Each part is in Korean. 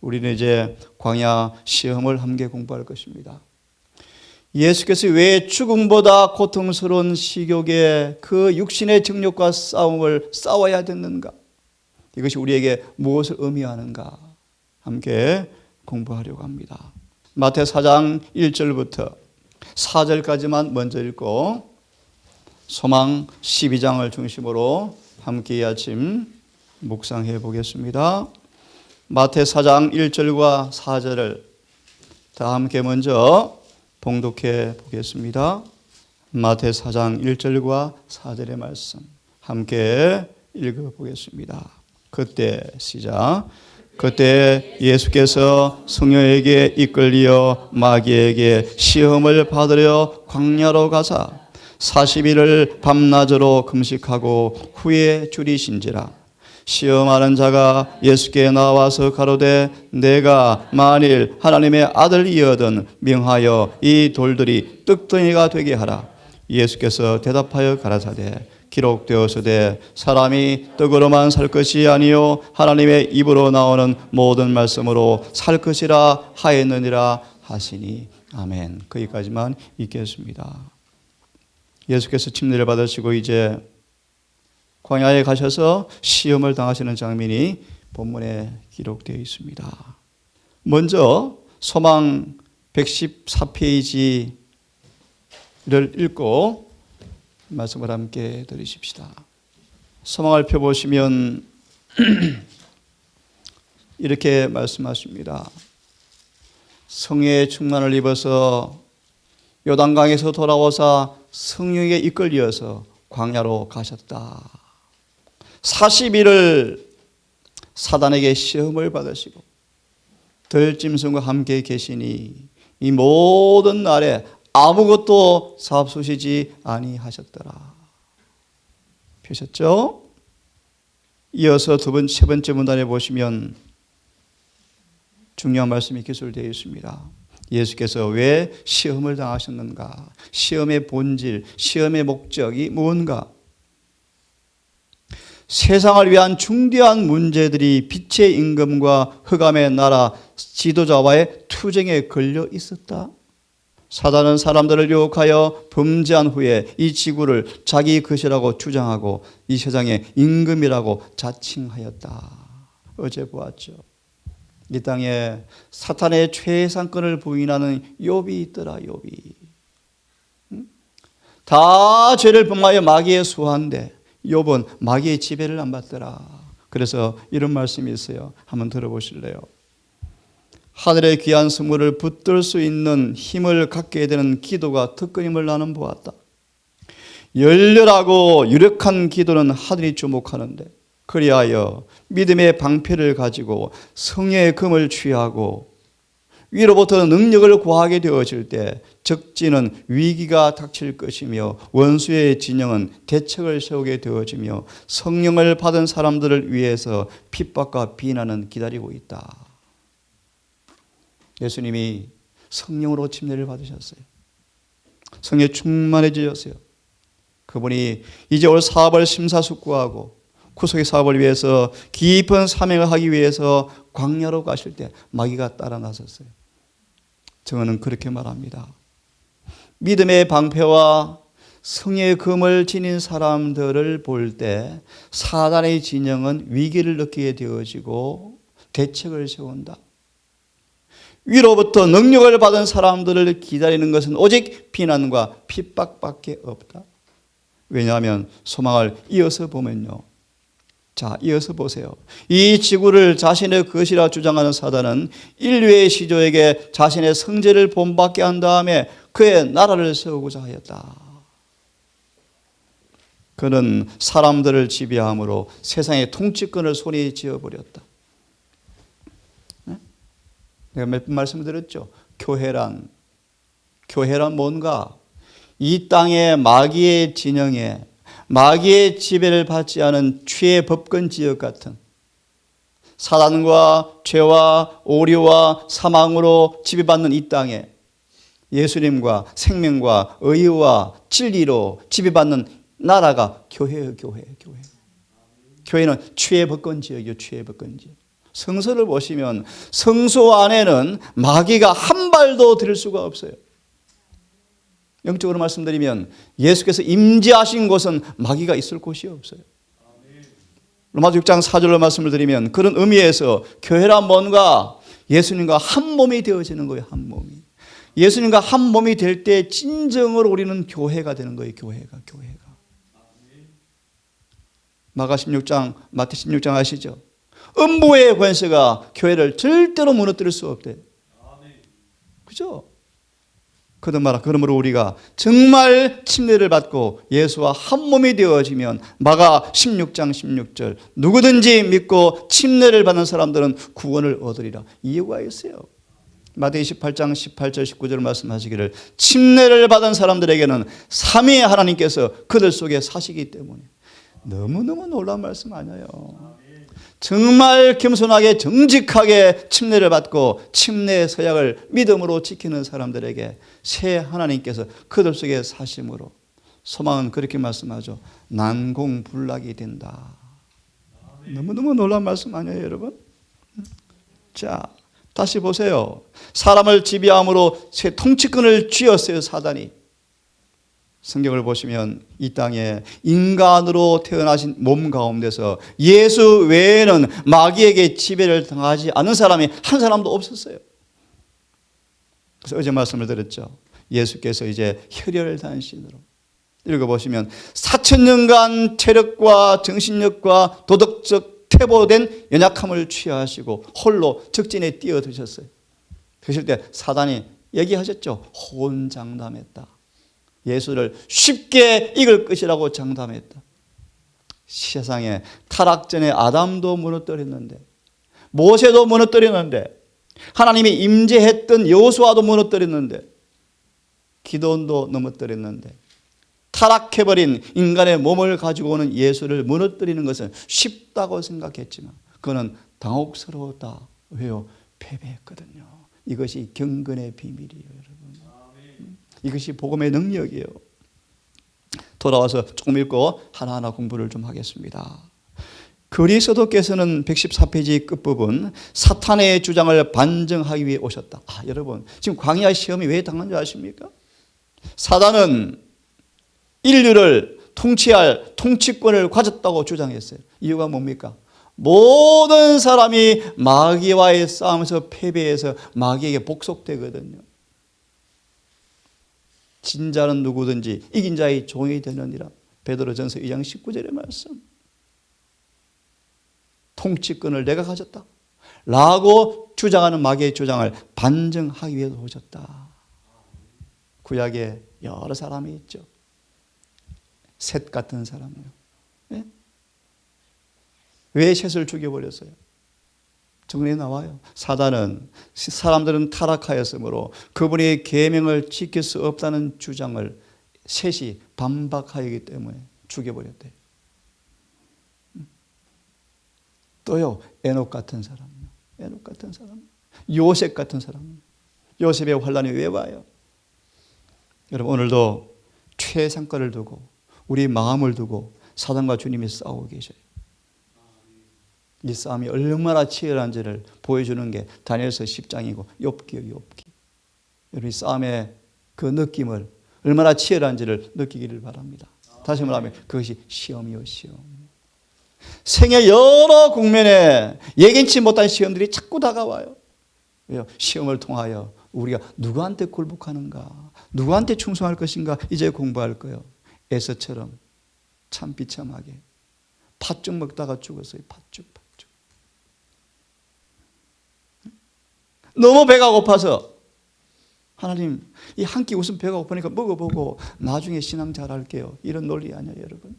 우리는 이제 광야 시험을 함께 공부할 것입니다. 예수께서 왜 죽음보다 고통스러운 식욕의 그 육신의 정욕과 싸움을 싸워야 됐는가? 이것이 우리에게 무엇을 의미하는가? 함께 공부하려고 합니다. 마태 4장 1절부터 4절까지만 먼저 읽고 소망 12장을 중심으로 함께 이 아침 묵상해 보겠습니다. 마태 4장 1절과 4절을 다 함께 먼저 봉독해 보겠습니다. 마태 4장 1절과 4절의 말씀 함께 읽어 보겠습니다. 그때 시작. 그때 예수께서 성령에게 이끌려 마귀에게 시험을 받으려 광야로 가사 40일을 밤낮으로 금식하고 후에 줄이신지라. 시험하는 자가 예수께 나와서 가로되 내가 만일 하나님의 아들이여든 명하여 이 돌들이 떡덩이가 되게 하라. 예수께서 대답하여 가라사대 기록되었으되 사람이 떡으로만 살 것이 아니요 하나님의 입으로 나오는 모든 말씀으로 살 것이라 하였느니라 하시니. 아멘. 거기까지만 읽겠습니다. 예수께서 침례를 받으시고 이제 광야에 가셔서 시험을 당하시는 장면이 본문에 기록되어 있습니다. 먼저 소망 114페이지를 읽고 말씀을 함께 들으십시다. 소망을 펴보시면 이렇게 말씀하십니다. 성령의 충만을 입어서 요단강에서 돌아오사 성령에게 이끌려서 광야로 가셨다. 40일을 사단에게 시험을 받으시고 들짐승과 함께 계시니 이 모든 날에 아무것도 잡수시지 아니하셨더라. 보셨죠? 이어서 세 번째 문단에 보시면 중요한 말씀이 기술되어 있습니다. 예수께서 왜 시험을 당하셨는가? 시험의 본질, 시험의 목적이 무엇인가? 세상을 위한 중대한 문제들이 빛의 임금과 흑암의 나라 지도자와의 투쟁에 걸려 있었다. 사단은 사람들을 유혹하여 범죄한 후에 이 지구를 자기 것이라고 주장하고 이 세상의 임금이라고 자칭하였다. 어제 보았죠. 이 땅에 사탄의 최상권을 부인하는 욥이 있더라. 욥이 다 죄를 범하여 마귀에 수한데 욥은 마귀의 지배를 안 받더라. 그래서 이런 말씀이 있어요. 한번 들어보실래요? 하늘의 귀한 선물을 붙들 수 있는 힘을 갖게 되는 기도가 특권임을 나는 보았다. 열렬하고 유력한 기도는 하늘이 주목하는데 그리하여 믿음의 방패를 가지고 성령의 금을 취하고 위로부터 능력을 구하게 되어질 때 적지는 위기가 닥칠 것이며 원수의 진영은 대책을 세우게 되어지며 성령을 받은 사람들을 위해서 핍박과 비난은 기다리고 있다. 예수님이 성령으로 침례를 받으셨어요. 성령에 충만해지셨어요. 그분이 이제 올 사업을 심사숙고하고 구속의 사업을 위해서 깊은 사명을 하기 위해서 광야로 가실 때 마귀가 따라 나섰어요. 저는 그렇게 말합니다. 믿음의 방패와 성령의 금을 지닌 사람들을 볼 때 사단의 진영은 위기를 느끼게 되어지고 대책을 세운다. 위로부터 능력을 받은 사람들을 기다리는 것은 오직 비난과 핍박밖에 없다. 왜냐하면 소망을 이어서 보면요. 자, 이어서 보세요. 이 지구를 자신의 것이라 주장하는 사단은 인류의 시조에게 자신의 성제를 본받게 한 다음에 그의 나라를 세우고자 하였다. 그는 사람들을 지배함으로 세상의 통치권을 손에 쥐어버렸다. 내가 몇 번 말씀드렸죠. 교회란 뭔가? 이 땅의 마귀의 진영에 마귀의 지배를 받지 않은 최의 법권 지역 같은 사단과 죄와 오류와 사망으로 지배받는 이 땅에 예수님과 생명과 의와 진리로 지배받는 나라가 교회예요. 교회. 교회는 최의 법권 지역이요. 최의 법권 지역. 성소를 보시면 성소 안에는 마귀가 한 발도 들일 수가 없어요. 영적으로 말씀드리면 예수께서 임재하신 곳은 마귀가 있을 곳이 없어요. 로마서 6장 4절로 말씀을 드리면 그런 의미에서 교회란 뭔가 예수님과 한 몸이 되어지는 거예요. 한 몸이. 예수님과 한 몸이 될 때 진정으로 우리는 교회가 되는 거예요. 교회가. 마가 16장, 마태 16장 아시죠? 음부의 권세가 교회를 절대로 무너뜨릴 수 없대요. 그죠? 그러므로 우리가 정말 침례를 받고 예수와 한 몸이 되어지면 마가 16장 16절 누구든지 믿고 침례를 받는 사람들은 구원을 얻으리라. 이유가 있어요. 마태 28장 18절 19절 말씀하시기를 침례를 받은 사람들에게는 삼위의 하나님께서 그들 속에 사시기 때문에. 너무너무 놀라운 말씀 아니에요. 정말 겸손하게 정직하게 침례를 받고 침례의 서약을 믿음으로 지키는 사람들에게 새 하나님께서 그들 속에 사심으로 소망은 그렇게 말씀하죠. 난공불락이 된다. 너무너무 놀라운 말씀 아니에요, 여러분? 자, 다시 보세요. 사람을 지배함으로 새 통치권을 쥐었어요, 사단이. 성경을 보시면 이 땅에 인간으로 태어나신 몸 가운데서 예수 외에는 마귀에게 지배를 당하지 않은 사람이 한 사람도 없었어요. 그래서 어제 말씀을 드렸죠. 예수께서 이제 혈혈단신으로 읽어보시면 4,000년간 체력과 정신력과 도덕적 퇴보된 연약함을 취하시고 홀로 적진에 뛰어드셨어요. 그러실 때 사단이 얘기하셨죠. 호언장담했다. 예수를 쉽게 이길 것이라고 장담했다. 세상에 타락 전에 아담도 무너뜨렸는데 모세도 무너뜨렸는데 하나님이 임재했던 여호수아도 무너뜨렸는데 기도원도 넘어뜨렸는데 타락해버린 인간의 몸을 가지고 오는 예수를 무너뜨리는 것은 쉽다고 생각했지만 그는 당혹스러웠다. 왜요? 패배했거든요. 이것이 경건의 비밀이에요, 여러분. 이것이 복음의 능력이에요. 돌아와서 조금 읽고 하나하나 공부를 좀 하겠습니다. 그리스도께서는 114페이지 끝부분 사탄의 주장을 반증하기 위해 오셨다. 여러분 지금 광야 시험이 왜 당한 줄 아십니까? 사단은 인류를 통치할 통치권을 가졌다고 주장했어요. 이유가 뭡니까? 모든 사람이 마귀와의 싸움에서 패배해서 마귀에게 복속되거든요. 진자는 누구든지 이긴 자의 종이 되느니라. 베드로전서 2장 19절의 말씀. 통치권을 내가 가졌다 라고 주장하는 마귀의 주장을 반증하기 위해서 오셨다. 구약에 여러 사람이 있죠. 셋 같은 사람이요. 네? 왜 셋을 죽여버렸어요? 정리에 나와요. 사람들은 타락하였으므로 그분의 계명을 지킬 수 없다는 주장을 셋이 반박하기 때문에 죽여버렸대요. 또요, 에녹 같은 사람이요. 에녹 같은 사람, 요셉 같은 사람. 요셉의 환란이 왜 와요? 여러분 오늘도 최상가를 두고 우리 마음을 두고 사단과 주님이 싸우고 계셔요. 이 싸움이 얼마나 치열한지를 보여주는 게 다니엘서 10장이고 욥기요, 욥기. 여러분 이 싸움의 그 느낌을 얼마나 치열한지를 느끼기를 바랍니다. 다시 말하면 그것이 시험이요, 시험. 생애 여러 국면에 예견치 못한 시험들이 자꾸 다가와요. 왜요? 시험을 통하여 우리가 누구한테 굴복하는가, 누구한테 충성할 것인가 이제 공부할 거예요. 에서처럼 참 비참하게 팥죽 먹다가 죽었어요. 팥죽. 너무 배가 고파서 하나님 이 한 끼 웃음 배가 고프니까 먹어보고 나중에 신앙 잘할게요. 이런 논리 아니에요, 여러분.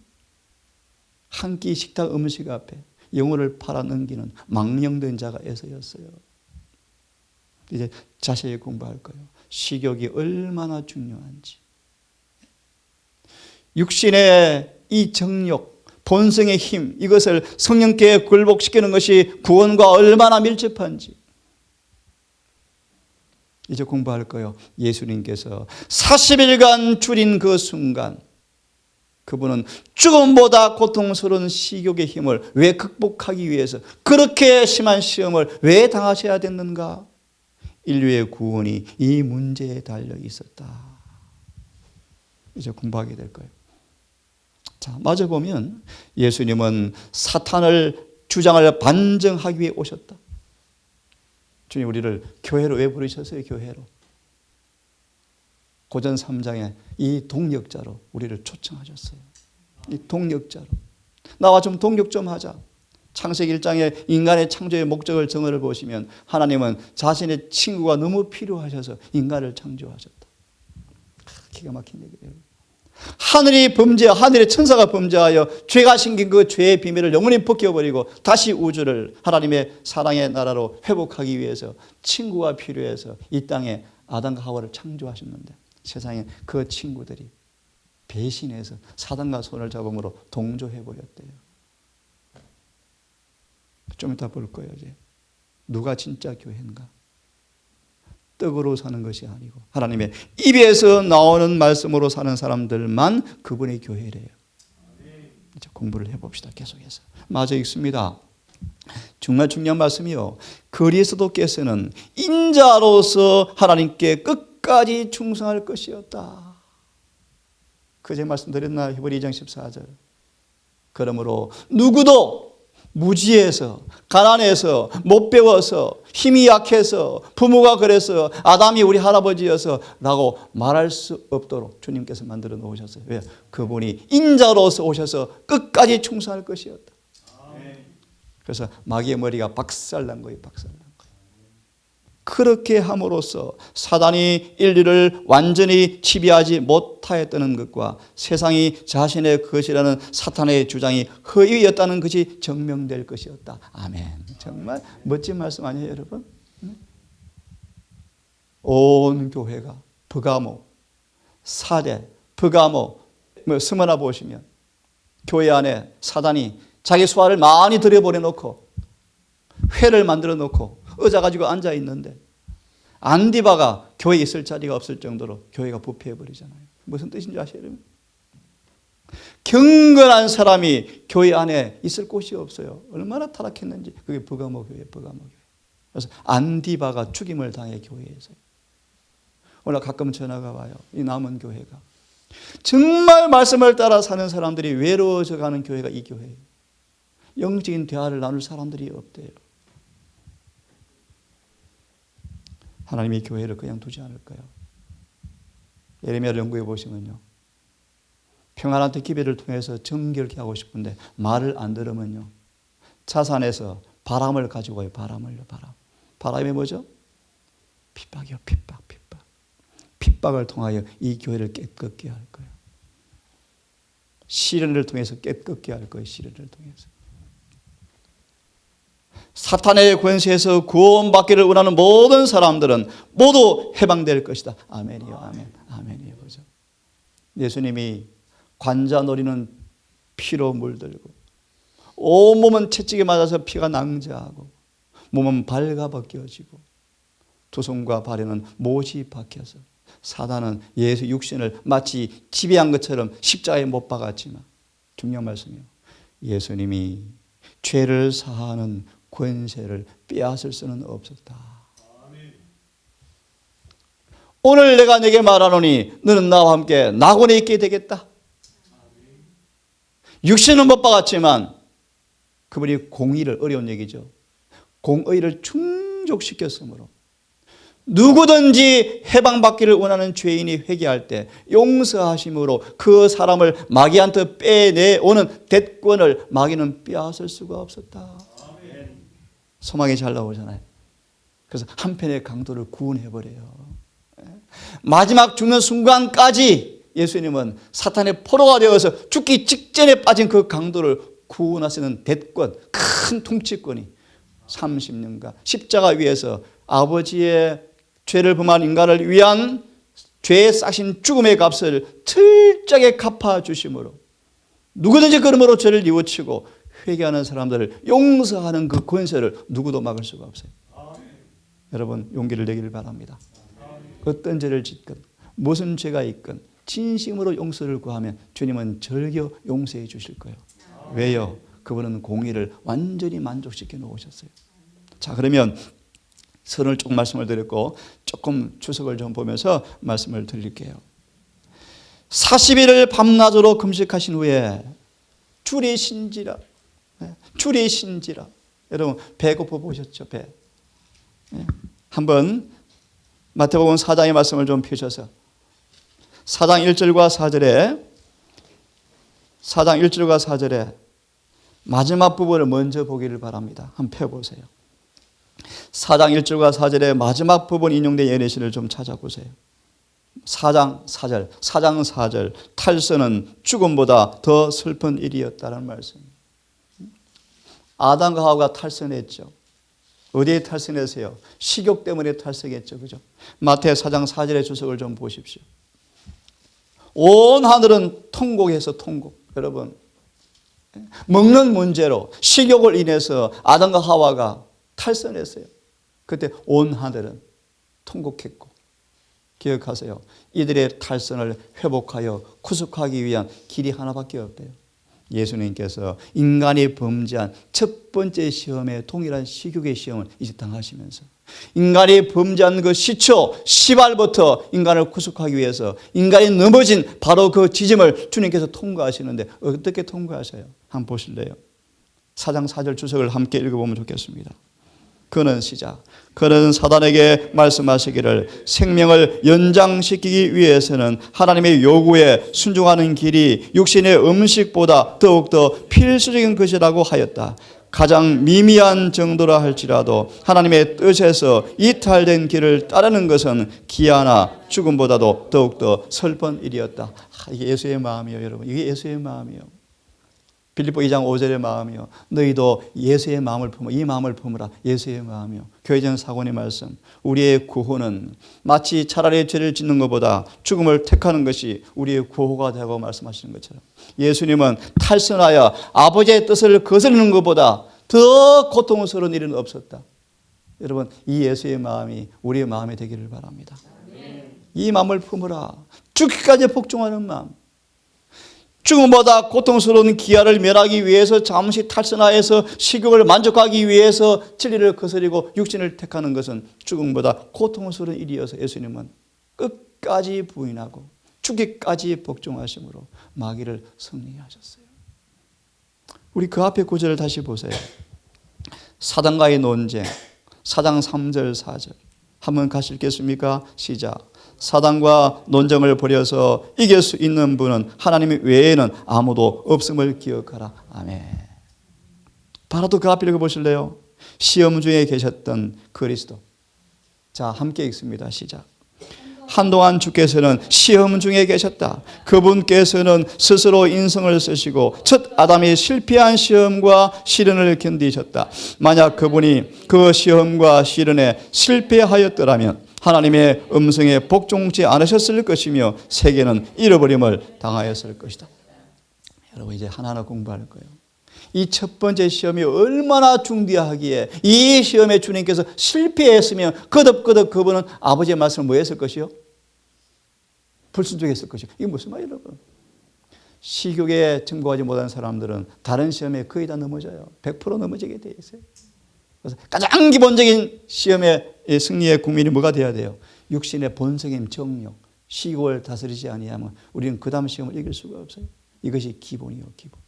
한 끼 식탁 음식 앞에 영혼을 팔아넘기는 망령된 자가 에서였어요. 이제 자세히 공부할 거예요. 식욕이 얼마나 중요한지. 육신의 이 정욕, 본성의 힘, 이것을 성령께 굴복시키는 것이 구원과 얼마나 밀접한지. 이제 공부할 거예요. 예수님께서 40일간 줄인 그 순간 그분은 죽음보다 고통스러운 식욕의 힘을 왜 극복하기 위해서 그렇게 심한 시험을 왜 당하셔야 됐는가? 인류의 구원이 이 문제에 달려 있었다. 이제 공부하게 될 거예요. 자, 마저 보면 예수님은 사탄을 주장을 반증하기 위해 오셨다. 주님 우리를 교회로 왜 부르셨어요? 교회로. 고전 3장에 이 동력자로 우리를 초청하셨어요. 이 동력자로. 나와 좀 동력 좀 하자. 창세기 1장에 인간의 창조의 목적을 정의를 보시면 하나님은 자신의 친구가 너무 필요하셔서 인간을 창조하셨다. 기가 막힌 얘기예요. 하늘이 범죄, 하늘의 천사가 범죄하여 죄가 생긴 그 죄의 비밀을 영원히 벗겨버리고 다시 우주를 하나님의 사랑의 나라로 회복하기 위해서 친구가 필요해서 이 땅에 아담과 하와를 창조하셨는데 세상에 그 친구들이 배신해서 사단과 손을 잡음으로 동조해버렸대요. 좀 이따 볼 거예요. 이제 누가 진짜 교회인가? 떡으로 사는 것이 아니고 하나님의 입에서 나오는 말씀으로 사는 사람들만 그분의 교회래요. 이제 공부를 해봅시다. 계속해서 마저 읽습니다. 정말 중요한 말씀이요. 그리스도께서는 인자로서 하나님께 끝까지 충성할 것이었다. 그제 말씀드렸나? 히브리 2장 14절. 그러므로 누구도 무지해서 가난해서 못 배워서 힘이 약해서 부모가 그래서 아담이 우리 할아버지여서 라고 말할 수 없도록 주님께서 만들어 놓으셨어요. 왜? 그분이 인자로서 오셔서 끝까지 충성할 것이었다. 그래서 마귀의 머리가 박살난 거예요. 박살난 거예요. 그렇게 함으로써 사단이 인류를 완전히 지배하지 못하였다는 것과 세상이 자신의 것이라는 사탄의 주장이 허위였다는 것이 증명될 것이었다. 아멘. 정말 멋진 말씀 아니에요, 여러분? 온 교회가 버가모, 사대, 버가모, 스머나 보시면 교회 안에 사단이 자기 수화를 많이 들여보내 놓고 회를 만들어 놓고 의자 가지고 앉아 있는데 안디바가 교회에 있을 자리가 없을 정도로 교회가 부패해 버리잖아요. 무슨 뜻인지 아세요? 경건한 사람이 교회 안에 있을 곳이 없어요. 얼마나 타락했는지. 그게 버가모 교회, 버가모 교회. 그래서 안디바가 죽임을 당해 교회에서요. 오늘 가끔 전화가 와요. 이 남은 교회가 정말 말씀을 따라 사는 사람들이 외로워져 가는 교회가 이 교회예요. 영적인 대화를 나눌 사람들이 없대요. 하나님이 교회를 그냥 두지 않을까요? 예레미야를 연구해 보시면요. 평안한테 기별을 통해서 정결케 하고 싶은데 말을 안 들으면요. 자산에서 바람을 가지고 와요. 바람을요. 바람. 바람이 뭐죠? 핍박이요. 핍박. 핍박을 통하여 이 교회를 깨끗게 할 거예요. 시련을 통해서 깨끗게 할 거예요. 시련을 통해서. 사탄의 권세에서 구원받기를 원하는 모든 사람들은 모두 해방될 것이다. 아멘이요. 아멘. 아멘이요. 보죠. 예수님이 관자 노리는 피로 물들고 온몸은 채찍에 맞아서 피가 낭자하고 몸은 발가벗겨지고 두 손과 발에는 못이 박혀서 사단은 예수 육신을 마치 지배한 것처럼 십자가에 못 박았지만 중요한 말씀이요. 예수님이 죄를 사하는 권세를 빼앗을 수는 없었다. 오늘 내가 네게 말하노니 너는 나와 함께 낙원에 있게 되겠다. 육신은 못 박았지만 그분이 공의를, 어려운 얘기죠. 공의를 충족시켰으므로 누구든지 해방받기를 원하는 죄인이 회개할 때 용서하심으로 그 사람을 마귀한테 빼내오는 대권을 마귀는 빼앗을 수가 없었다. 소망이 잘 나오잖아요. 그래서 한편의 강도를 구원해버려요. 마지막 죽는 순간까지 예수님은 사탄의 포로가 되어서 죽기 직전에 빠진 그 강도를 구원하시는 대권, 큰 통치권이 30년간 십자가 위에서 아버지의 죄를 범한 인간을 위한 죄에 싸신 죽음의 값을 철저하게 갚아주심으로 누구든지 그러므로 죄를 뉘우치고 회개하는 사람들을 용서하는 그 권세를 누구도 막을 수가 없어요. 여러분 용기를 내기를 바랍니다. 어떤 죄를 짓건 무슨 죄가 있건 진심으로 용서를 구하면 주님은 절겨 용서해 주실 거예요. 왜요? 그분은 공의를 완전히 만족시켜 놓으셨어요. 자, 그러면 선을 조금 말씀을 드렸고 조금 주석을 좀 보면서 말씀을 드릴게요. 40일을 밤낮으로 금식하신 후에 줄이 신지라. 줄이 신지라. 여러분 배고파 보셨죠? 배. 한번 마태복음 4장의 말씀을 좀 펴셔서 4장 1절과 4절에 마지막 부분을 먼저 보기를 바랍니다. 한번 펴보세요. 4장 1절과 4절의 마지막 부분 인용된 예레시를 좀 찾아보세요. 4장 4절 탈선은 죽음보다 더 슬픈 일이었다는 말씀. 아담과 하와가 탈선했죠. 어디에 탈선했어요? 식욕 때문에 탈선했죠. 그죠? 마태 4장 4절의 주석을 좀 보십시오. 온 하늘은 통곡해서 통곡. 여러분 먹는 문제로 식욕을 인해서 아담과 하와가 탈선했어요. 그때 온 하늘은 통곡했고, 기억하세요. 이들의 탈선을 회복하여 구속하기 위한 길이 하나밖에 없대요. 예수님께서 인간이 범죄한 첫 번째 시험에 동일한 식욕의 시험을 이제 당하시면서 인간이 범죄한 그 시초 시발부터 인간을 구속하기 위해서 인간이 넘어진 바로 그 지점을 주님께서 통과하시는데 어떻게 통과하셔요? 한번 보실래요? 4장 4절 주석을 함께 읽어보면 좋겠습니다. 그는 사단에게 말씀하시기를 생명을 연장시키기 위해서는 하나님의 요구에 순종하는 길이 육신의 음식보다 더욱더 필수적인 것이라고 하였다. 가장 미미한 정도라 할지라도 하나님의 뜻에서 이탈된 길을 따르는 것은 기아나 죽음보다도 더욱더 슬픈 일이었다. 이게 예수의 마음이에요, 여러분. 이게 예수의 마음이에요. 빌립보 2장 5절의 마음이요. 너희도 예수의 마음을 품어. 이 마음을 품으라. 예수의 마음이요. 교회전 사관의 말씀. 우리의 구호는 마치 차라리 죄를 짓는 것보다 죽음을 택하는 것이 우리의 구호가 되고 말씀하시는 것처럼 예수님은 탈선하여 아버지의 뜻을 거스르는 것보다 더 고통스러운 일은 없었다. 여러분 이 예수의 마음이 우리의 마음이 되기를 바랍니다. 이 마음을 품으라. 죽기까지 복종하는 마음. 죽음보다 고통스러운 기아를 면하기 위해서 잠시 탈선하여서 식욕을 만족하기 위해서 진리를 거스리고 육신을 택하는 것은 죽음보다 고통스러운 일이어서 예수님은 끝까지 부인하고 죽기까지 복종하심으로 마귀를 승리하셨어요. 우리 그 앞에 구절을 다시 보세요. 사단과의 논쟁 4장 3절 4절 한번 같이 읽겠습니까? 시작. 사단과 논쟁을 벌여서 이길 수 있는 분은 하나님 외에는 아무도 없음을 기억하라. 아멘. 바로 또 그 앞에 읽어보실래요? 시험 중에 계셨던 그리스도. 자, 함께 읽습니다. 시작. 한동안 주께서는 시험 중에 계셨다. 그분께서는 스스로 인성을 쓰시고 첫 아담이 실패한 시험과 시련을 견디셨다. 만약 그분이 그 시험과 시련에 실패하였더라면 하나님의 음성에 복종치 않으셨을 것이며 세계는 잃어버림을 당하였을 것이다. 여러분 이제 하나하나 공부할 거예요. 이 첫 번째 시험이 얼마나 중대하기에 이 시험에 주님께서 실패했으면 거듭거듭 그분은 아버지의 말씀을 뭐 했을 것이요? 불순종했을 것이요. 이게 무슨 말이에요, 여러분? 식욕에 증거하지 못한 사람들은 다른 시험에 거의 다 넘어져요. 100% 넘어지게 돼 있어요. 그래서 가장 기본적인 시험의 승리의 국민이 뭐가 돼야 돼요? 육신의 본성인 정욕, 식욕을 다스리지 아니하면 우리는 그 다음 시험을 이길 수가 없어요. 이것이 기본이요, 기본.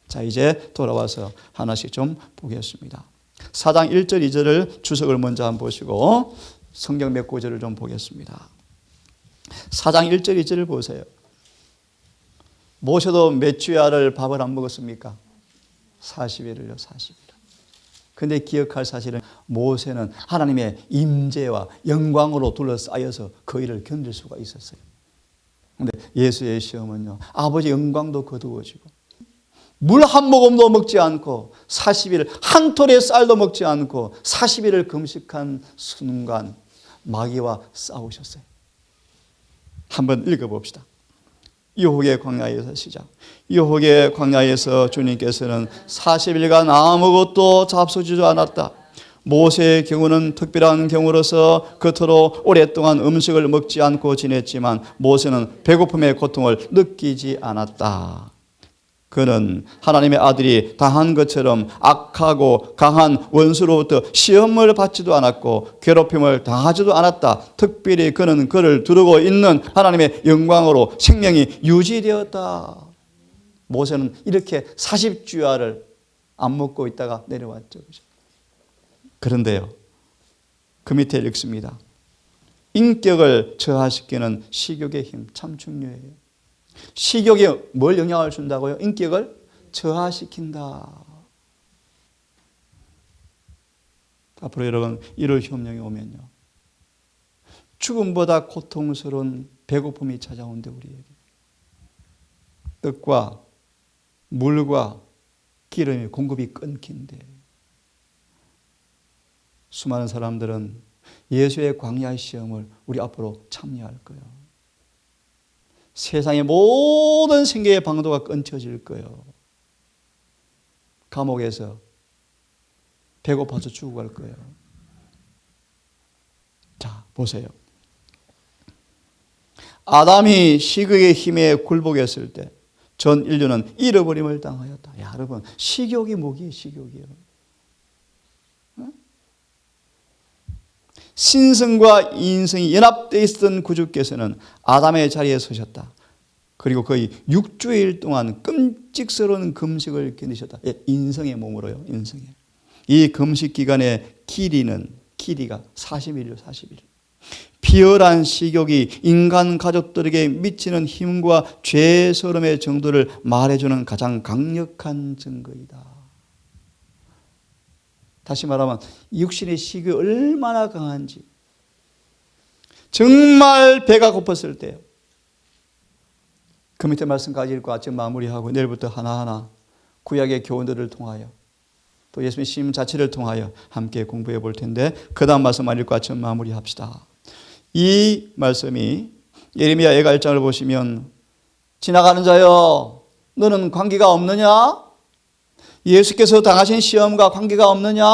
자, 이제 돌아와서 하나씩 좀 보겠습니다. 4장 1절 2절을 주석을 먼저 한번 보시고 성경 몇 구절을 좀 보겠습니다. 4장 1절 2절을 보세요. 모세도 몇 주야를 밥을 안 먹었습니까? 40일을요, 40일. 근데 기억할 사실은 모세는 하나님의 임재와 영광으로 둘러싸여서 그 일을 견딜 수가 있었어요. 근데 예수의 시험은요, 아버지 영광도 거두어지고 물 한 모금도 먹지 않고 40일 한 톨의 쌀도 먹지 않고 40일을 금식한 순간 마귀와 싸우셨어요. 한번 읽어봅시다. 유혹의 광야에서 시작. 유혹의 광야에서 주님께서는 40일간 아무것도 잡수지도 않았다. 모세의 경우는 특별한 경우로서 겉으로 오랫동안 음식을 먹지 않고 지냈지만 모세는 배고픔의 고통을 느끼지 않았다. 그는 하나님의 아들이 당한 것처럼 악하고 강한 원수로부터 시험을 받지도 않았고 괴롭힘을 당하지도 않았다. 특별히 그는 그를 두르고 있는 하나님의 영광으로 생명이 유지되었다. 모세는 이렇게 40주야를 안 먹고 있다가 내려왔죠. 그런데요, 그 밑에 읽습니다. 인격을 저하시키는 식욕의 힘 참 중요해요. 식욕이 뭘 영향을 준다고요? 인격을 저하시킨다. 앞으로 여러분 이럴 혁명이 오면요, 죽음보다 고통스러운 배고픔이 찾아온대. 우리에게 떡과 물과 기름의 공급이 끊긴대. 수많은 사람들은 예수의 광야의 시험을 우리 앞으로 참여할 거예요. 세상의 모든 생계의 방도가 끊겨질 거예요. 감옥에서 배고파서 죽어갈 거예요. 자, 보세요. 아담이 식욕의 힘에 굴복했을 때 전 인류는 잃어버림을 당하였다. 야, 여러분, 식욕이 뭐기에 식욕이요? 신성과 인성이 연합되어 있었던 구주께서는 아담의 자리에 서셨다. 그리고 거의 6주일 동안 끔찍스러운 금식을 견디셨다. 인성의 몸으로요. 인성의. 이 금식 기간의 길이가 40일이요. 40일. 비열한 식욕이 인간 가족들에게 미치는 힘과 죄스러움의 정도를 말해주는 가장 강력한 증거이다. 다시 말하면 육신의 식욕이 얼마나 강한지, 정말 배가 고팠을 때요, 그 밑에 말씀까지 읽고 아침 마무리하고 내일부터 하나하나 구약의 교훈들을 통하여 또 예수님의 심 자체를 통하여 함께 공부해 볼 텐데, 그 다음 말씀만 읽고 아침 마무리합시다. 이 말씀이 예레미야 예가 1장을 보시면, 지나가는 자여 너는 관계가 없느냐? 예수께서 당하신 시험과 관계가 없느냐?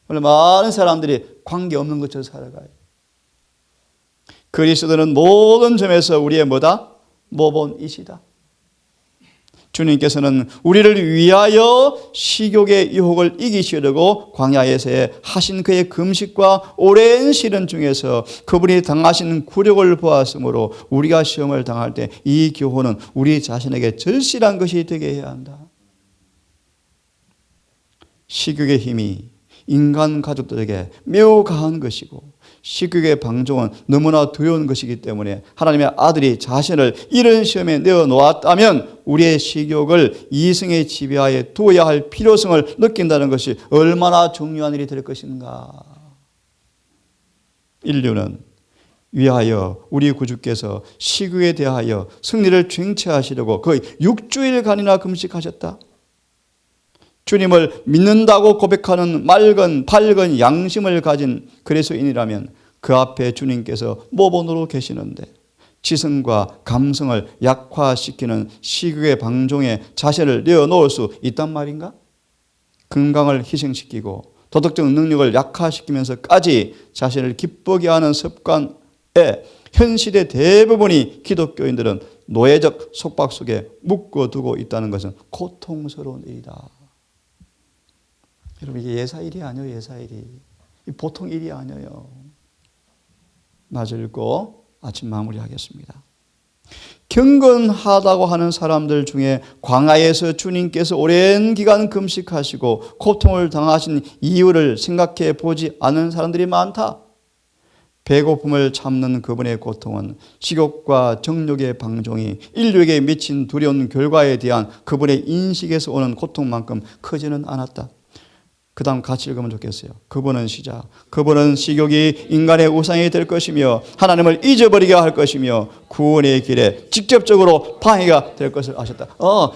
원래 많은 사람들이 관계 없는 것처럼 살아가요. 그리스도는 모든 점에서 우리의 뭐다? 모본이시다. 주님께서는 우리를 위하여 식욕의 유혹을 이기시려고 광야에서 하신 그의 금식과 오랜 시련 중에서 그분이 당하신 굴욕을 보았으므로 우리가 시험을 당할 때 이 교훈은 우리 자신에게 절실한 것이 되게 해야 한다. 식욕의 힘이 인간 가족들에게 매우 강한 것이고 식욕의 방종은 너무나 두려운 것이기 때문에 하나님의 아들이 자신을 이런 시험에 내어놓았다면 우리의 식욕을 이성의 지배하에 두어야 할 필요성을 느낀다는 것이 얼마나 중요한 일이 될 것인가. 인류는 위하여 우리 구주께서 식욕에 대하여 승리를 쟁취하시려고 거의 6주일간이나 금식하셨다. 주님을 믿는다고 고백하는 맑은 밝은 양심을 가진 그리스도인이라면 그 앞에 주님께서 모본으로 계시는데 지성과 감성을 약화시키는 식욕의 방종에 자신을 내어놓을 수 있단 말인가? 건강을 희생시키고 도덕적 능력을 약화시키면서까지 자신을 기쁘게 하는 습관에 현 시대 대부분이 기독교인들은 노예적 속박 속에 묶어두고 있다는 것은 고통스러운 일이다. 여러분, 이게 예사일이 아니에요. 예사일이. 보통 일이 아니에요. 마저 읽고 아침 마무리하겠습니다. 경건하다고 하는 사람들 중에 광야에서 주님께서 오랜 기간 금식하시고 고통을 당하신 이유를 생각해 보지 않은 사람들이 많다. 배고픔을 참는 그분의 고통은 식욕과 정욕의 방종이 인류에게 미친 두려운 결과에 대한 그분의 인식에서 오는 고통만큼 크지는 않았다. 그 다음 같이 읽으면 좋겠어요. 그분은 그분은 식욕이 인간의 우상이 될 것이며 하나님을 잊어버리게 할 것이며 구원의 길에 직접적으로 방해가 될 것을 아셨다.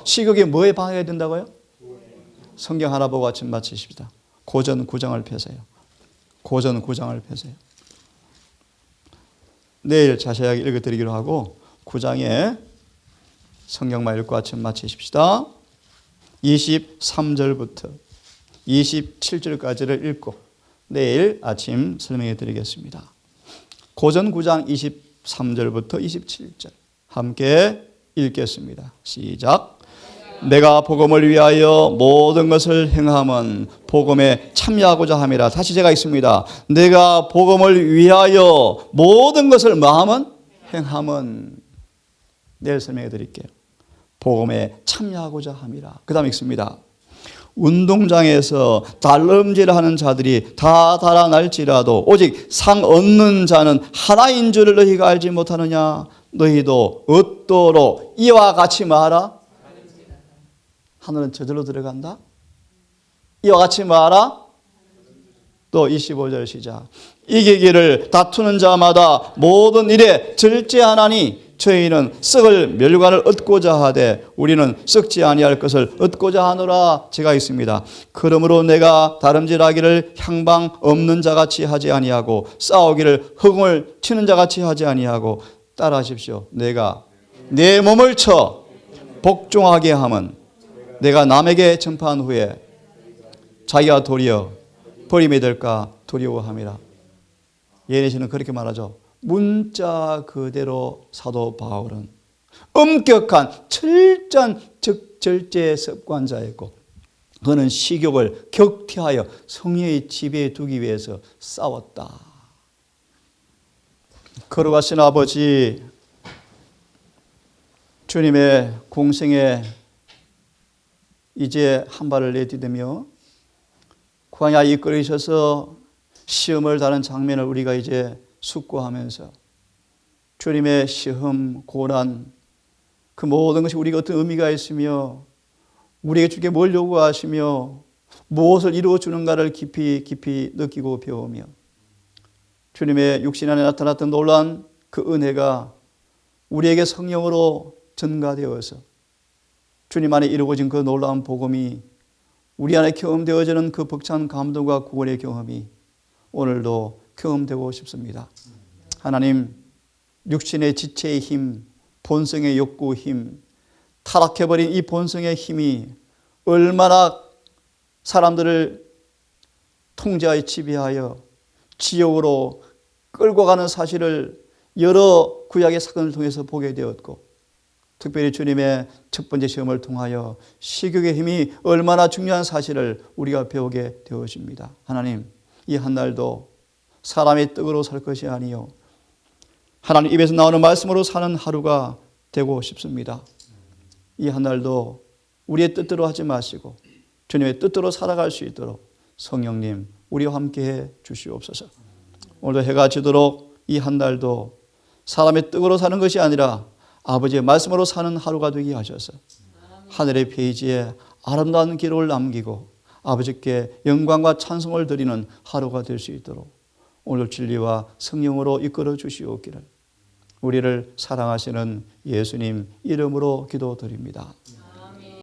식욕이 뭐에 방해가 된다고요? 성경 하나 보고 아침 마치십시다. 고전 9장을 펴세요. 고전 9장을 펴세요. 내일 자세하게 읽어드리기로 하고 9장에 성경만 읽고 아침 마치십시다. 23절부터 27절까지를 읽고 내일 아침 설명해 드리겠습니다. 고전 9장 23절부터 27절 함께 읽겠습니다. 시작. 내가 복음을 위하여 모든 것을 행함은 복음에 참여하고자 함이라. 다시 제가 읽습니다. 내가 복음을 위하여 모든 것을 뭐함은? 행함은. 내일 설명해 드릴게요. 복음에 참여하고자 함이라. 그 다음 읽습니다. 운동장에서 달름질하는 자들이 다 달아날지라도 오직 상 얻는 자는 하나인 줄을 너희가 알지 못하느냐. 너희도 얻도록 이와 같이 말하라. 하늘은 저절로 들어간다. 이와 같이 말하라. 또 25절 시작. 이기기를 다투는 자마다 모든 일에 절제하나니 저희는 썩을 멸관을 얻고자 하되 우리는 썩지 아니할 것을 얻고자 하노라. 제가 있습니다. 그러므로 내가 다름질하기를 향방 없는 자같이 하지 아니하고 싸우기를 허공을 치는 자같이 하지 아니하고 따라하십시오. 내가 내 몸을 쳐 복종하게 함은 내가 남에게 전파한 후에 자기가 도리어 버림이 될까 두려워함이라. 예레시는 그렇게 말하죠. 문자 그대로 사도 바울은 엄격한 철저한 절제 습관자였고 그는 식욕을 격퇴하여 성령의 지배에 두기 위해서 싸웠다. 걸어가신 아버지 주님의 공생에 이제 한 발을 내디디며 광야 이끌으셔서 시험을 다는 장면을 우리가 이제 숙고하면서 주님의 시험, 고난 그 모든 것이 우리가 어떤 의미가 있으며 우리에게 주께 뭘 요구하시며 무엇을 이루어주는가를 깊이 느끼고 배우며 주님의 육신 안에 나타났던 놀라운 그 은혜가 우리에게 성령으로 전가되어서 주님 안에 이루어진 그 놀라운 복음이 우리 안에 경험되어지는 그 벅찬 감동과 구원의 경험이 오늘도 경험되고 싶습니다. 하나님, 육신의 지체의 힘, 본성의 욕구 힘, 타락해버린 이 본성의 힘이 얼마나 사람들을 통제하여 지배하여 지옥으로 끌고 가는 사실을 여러 구약의 사건을 통해서 보게 되었고 특별히 주님의 첫 번째 시험을 통하여 식욕의 힘이 얼마나 중요한 사실을 우리가 배우게 되었습니다. 하나님, 이 한 날도 사람의 떡으로 살 것이 아니요 하나님 입에서 나오는 말씀으로 사는 하루가 되고 싶습니다. 이 한 날도 우리의 뜻대로 하지 마시고 주님의 뜻대로 살아갈 수 있도록 성령님 우리와 함께해 주시옵소서. 오늘도 해가 지도록 이 한 날도 사람의 떡으로 사는 것이 아니라 아버지의 말씀으로 사는 하루가 되게 하셔서 하늘의 페이지에 아름다운 기록을 남기고 아버지께 영광과 찬송을 드리는 하루가 될 수 있도록 오늘 진리와 성령으로 이끌어 주시옵기를 우리를 사랑하시는 예수님 이름으로 기도드립니다.